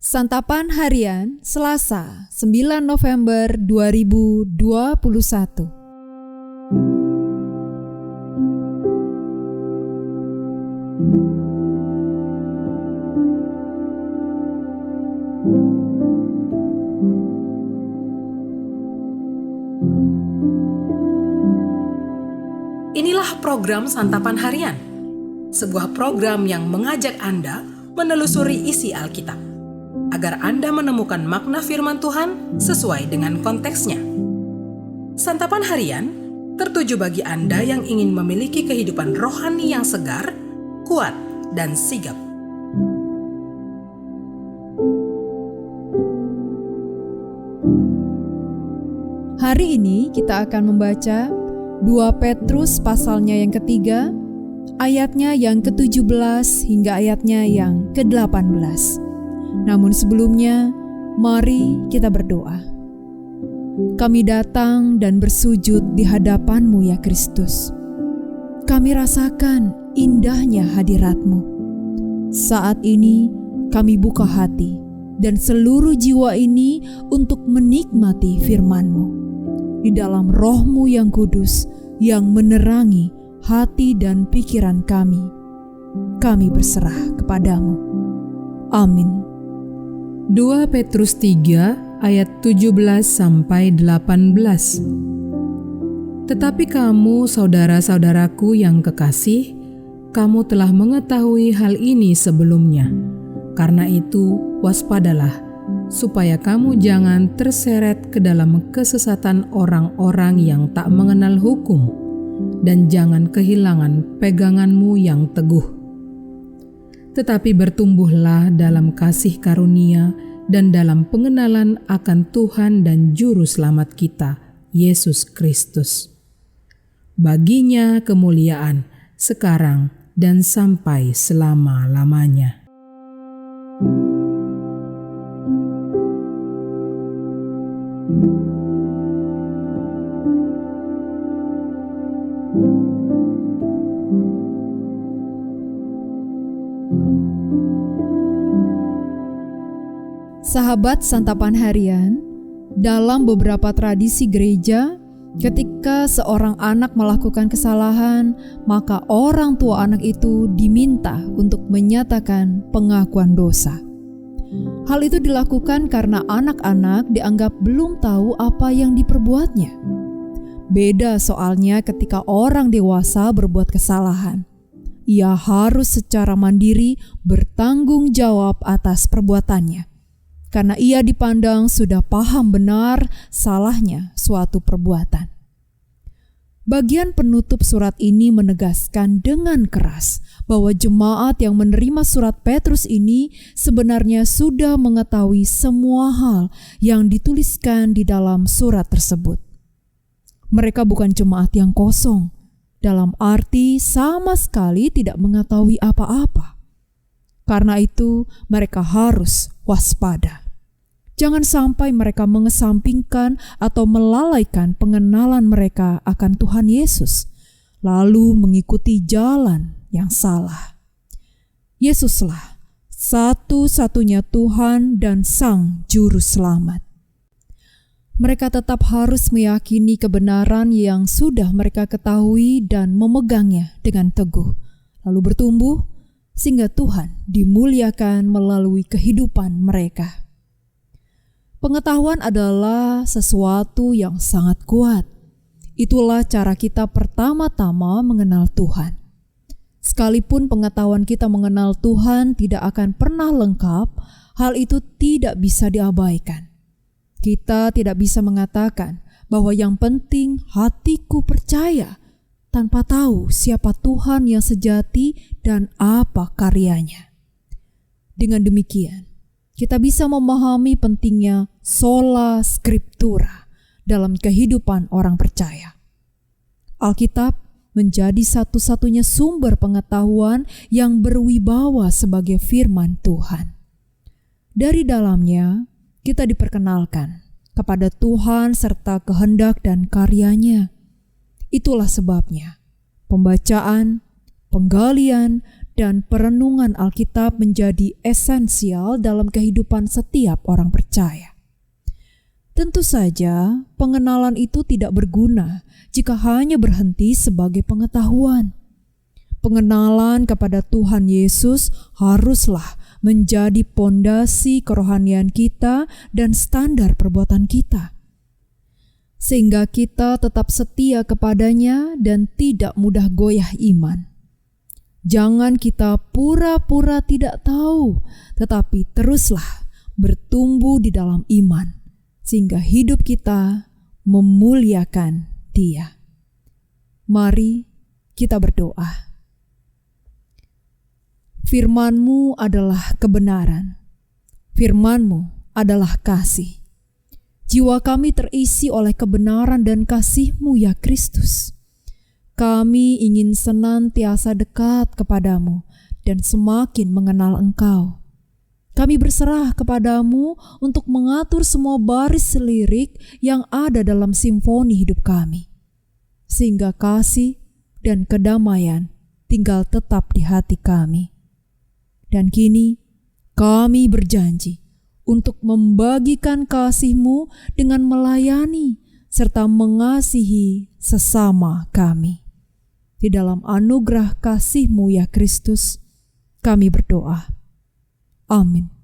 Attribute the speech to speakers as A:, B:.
A: Santapan Harian Selasa 9 November 2021.
B: Inilah program Santapan Harian, sebuah program yang mengajak Anda menelusuri isi Alkitab, agar Anda menemukan makna firman Tuhan sesuai dengan konteksnya. Santapan Harian tertuju bagi Anda yang ingin memiliki kehidupan rohani yang segar, kuat, dan sigap.
A: Hari ini kita akan membaca 2 Petrus pasalnya yang ketiga, ayatnya yang ke-17 hingga ayatnya yang ke-18. Namun sebelumnya, mari kita berdoa. Kami datang dan bersujud di hadapan-Mu ya Kristus. Kami rasakan indahnya hadirat-Mu. Saat ini kami buka hati dan seluruh jiwa ini untuk menikmati firman-Mu. Di dalam Roh-Mu yang kudus yang menerangi hati dan pikiran kami berserah kepadamu. Amin.
C: 2 Petrus 3 ayat 17-18. Tetapi kamu saudara-saudaraku yang kekasih, kamu telah mengetahui hal ini sebelumnya. Karena itu waspadalah, supaya kamu jangan terseret ke dalam kesesatan orang-orang yang tak mengenal hukum, dan jangan kehilangan peganganmu yang teguh. Tetapi bertumbuhlah dalam kasih karunia dan dalam pengenalan akan Tuhan dan Juru Selamat kita, Yesus Kristus. Baginya kemuliaan sekarang dan sampai selama-lamanya.
A: Sahabat Santapan Harian, dalam beberapa tradisi gereja, ketika seorang anak melakukan kesalahan, maka orang tua anak itu diminta untuk menyatakan pengakuan dosa. Hal itu dilakukan karena anak-anak dianggap belum tahu apa yang diperbuatnya. Beda soalnya ketika orang dewasa berbuat kesalahan. Ia harus secara mandiri bertanggung jawab atas perbuatannya, karena ia dipandang sudah paham benar salahnya suatu perbuatan. Bagian penutup surat ini menegaskan dengan keras bahwa jemaat yang menerima surat Petrus ini sebenarnya sudah mengetahui semua hal yang dituliskan di dalam surat tersebut. Mereka bukan jemaat yang kosong, dalam arti sama sekali tidak mengetahui apa-apa. Karena itu mereka harus waspada. Jangan sampai mereka mengesampingkan atau melalaikan pengenalan mereka akan Tuhan Yesus, lalu mengikuti jalan yang salah. Yesuslah satu-satunya Tuhan dan Sang Juru Selamat. Mereka tetap harus meyakini kebenaran yang sudah mereka ketahui dan memegangnya dengan teguh, lalu bertumbuh sehingga Tuhan dimuliakan melalui kehidupan mereka. Pengetahuan adalah sesuatu yang sangat kuat. Itulah cara kita pertama-tama mengenal Tuhan. Sekalipun pengetahuan kita mengenal Tuhan tidak akan pernah lengkap, hal itu tidak bisa diabaikan. Kita tidak bisa mengatakan bahwa yang penting hatiku percaya tanpa tahu siapa Tuhan yang sejati dan apa karyanya. Dengan demikian, kita bisa memahami pentingnya sola scriptura dalam kehidupan orang percaya. Alkitab menjadi satu-satunya sumber pengetahuan yang berwibawa sebagai firman Tuhan. Dari dalamnya, kita diperkenalkan kepada Tuhan serta kehendak dan karyanya. Itulah sebabnya pembacaan, penggalian, dan perenungan Alkitab menjadi esensial dalam kehidupan setiap orang percaya. Tentu saja, pengenalan itu tidak berguna jika hanya berhenti sebagai pengetahuan. Pengenalan kepada Tuhan Yesus haruslah menjadi pondasi kerohanian kita dan standar perbuatan kita, sehingga kita tetap setia kepadanya dan tidak mudah goyah iman. Jangan kita pura-pura tidak tahu, tetapi teruslah bertumbuh di dalam iman, sehingga hidup kita memuliakan Dia. Mari kita berdoa. Firman-Mu adalah kebenaran. Firman-Mu adalah kasih. Jiwa kami terisi oleh kebenaran dan kasih-Mu ya Kristus. Kami ingin senantiasa dekat kepadamu dan semakin mengenal Engkau. Kami berserah kepadamu untuk mengatur semua baris lirik yang ada dalam simfoni hidup kami, sehingga kasih dan kedamaian tinggal tetap di hati kami. Dan kini kami berjanji untuk membagikan kasih-Mu dengan melayani serta mengasihi sesama kami. Di dalam anugerah kasih-Mu ya Kristus, kami berdoa. Amin.